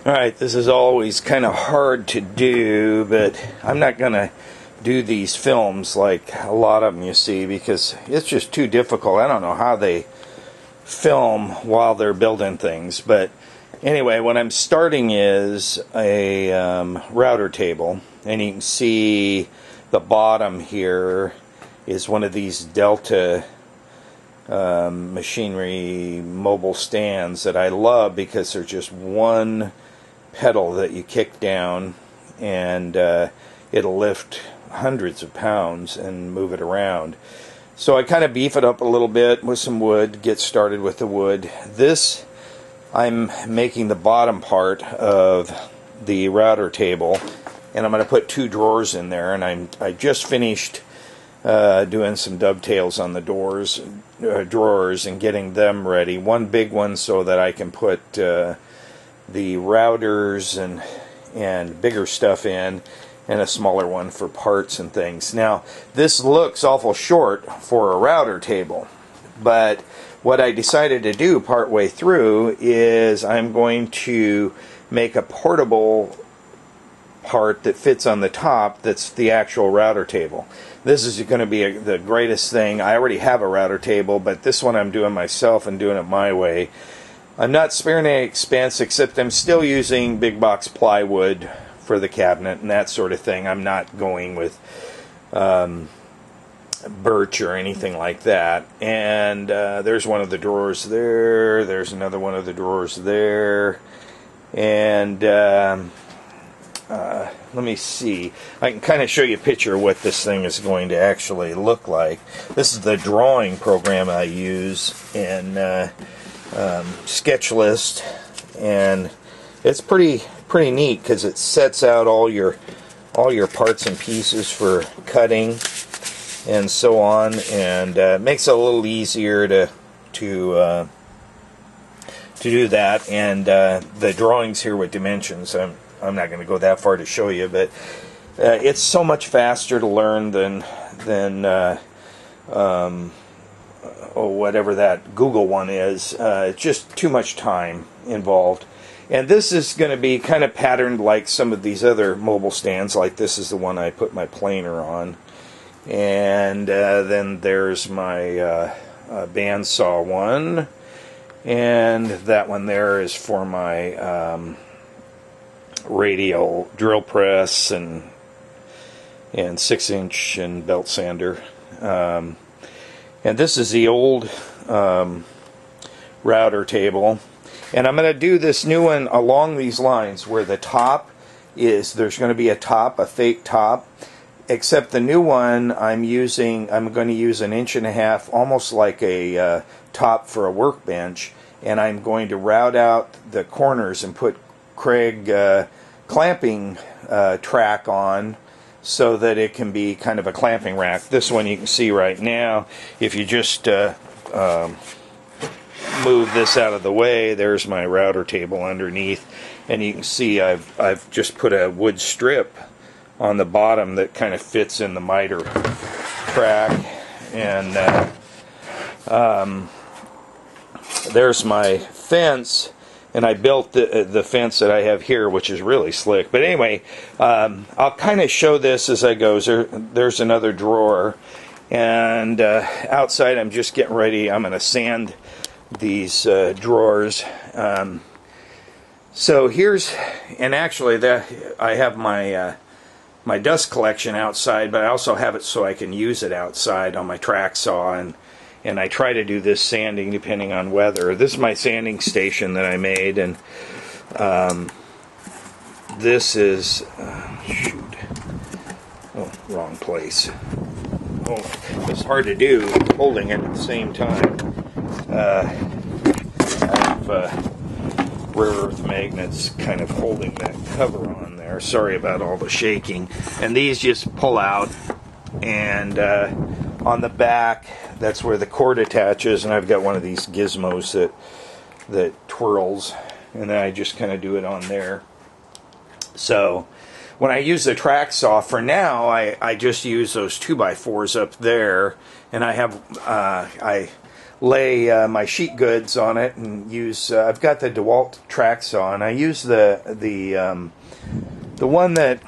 Alright, this is always kind of hard to do, but I'm not going to do these films like a lot of them you see because it's just too difficult. I don't know how they film while they're building things, but anyway, what I'm starting is a router table, and you can see the bottom here is one of these Delta machinery mobile stands that I love because they're just one pedal that you kick down and it'll lift hundreds of pounds and move it around. So I kind of beef it up a little bit with some wood, get started with the wood. This, I'm making the bottom part of the router table, and I'm going to put 2 drawers in there, and I just finished doing some dovetails on the drawers and getting them ready. One big one so that I can put the routers and bigger stuff in, and a smaller one for parts and things. Now, this looks awful short for a router table, but what I decided to do partway through is I'm going to make a portable part that fits on the top that's the actual router table. This is going to be the greatest thing. I already have a router table, but this one I'm doing myself and doing it my way. I'm not sparing any expense, except I'm still using big box plywood for the cabinet and that sort of thing. I'm not going with birch or anything like that. And there's one of the drawers there. There's another one of the drawers there. And let me see. I can kind of show you a picture of what this thing is going to actually look like. This is the drawing program I use in Sketch List, and it's pretty neat because it sets out all your parts and pieces for cutting and so on, and makes it a little easier to do that. And the drawings here with dimensions, I'm not going to go that far to show you, but it's so much faster to learn than whatever that Google one is. It's just too much time involved. And this is going to be kind of patterned like some of these other mobile stands. Like this is the one I put my planer on. And then there's my bandsaw one. And that one there is for my radial drill press and 6-inch and belt sander. And this is the old router table. And I'm going to do this new one along these lines where the top is, there's going to be a fake top. Except the new one I'm going to use 1.5 inches, almost like a top for a workbench. And I'm going to route out the corners and put Craig clamping track on, so that it can be kind of a clamping rack. This one you can see right now, if you just move this out of the way, there's my router table underneath, and you can see I've just put a wood strip on the bottom that kind of fits in the miter track, and there's my fence. And I built the fence that I have here, which is really slick. But anyway, I'll kind of show this as I go. There's another drawer. And outside I'm just getting ready. I'm going to sand these drawers. So here's, and actually I have my dust collection outside, but I also have it so I can use it outside on my track saw. And I try to do this sanding depending on weather. This is my sanding station that I made, and this is wrong place. It's hard to do holding it at the same time. I have rare earth magnets kind of holding that cover on there. Sorry about all the shaking. And these just pull out, and on the back, that's where the cord attaches, and I've got one of these gizmos that twirls, and then I just kind of do it on there. So when I use the track saw, for now, I just use those 2x4s up there, and I lay my sheet goods on it and use. I've got the DeWalt tracks on. I use the one that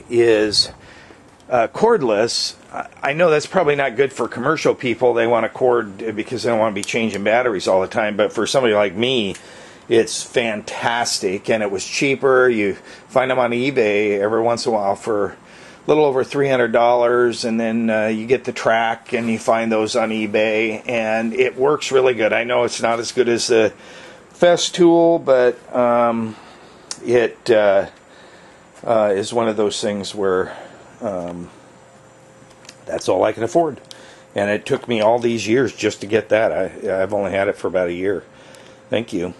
is cordless. I know that's probably not good for commercial people. They want a cord because they don't want to be changing batteries all the time. But for somebody like me, it's fantastic, and it was cheaper. You find them on eBay every once in a while for a little over $300, and then you get the track, and you find those on eBay, and it works really good. I know it's not as good as the Festool, but it is one of those things where that's all I can afford. And it took me all these years just to get that. I've only had it for about a year. Thank you.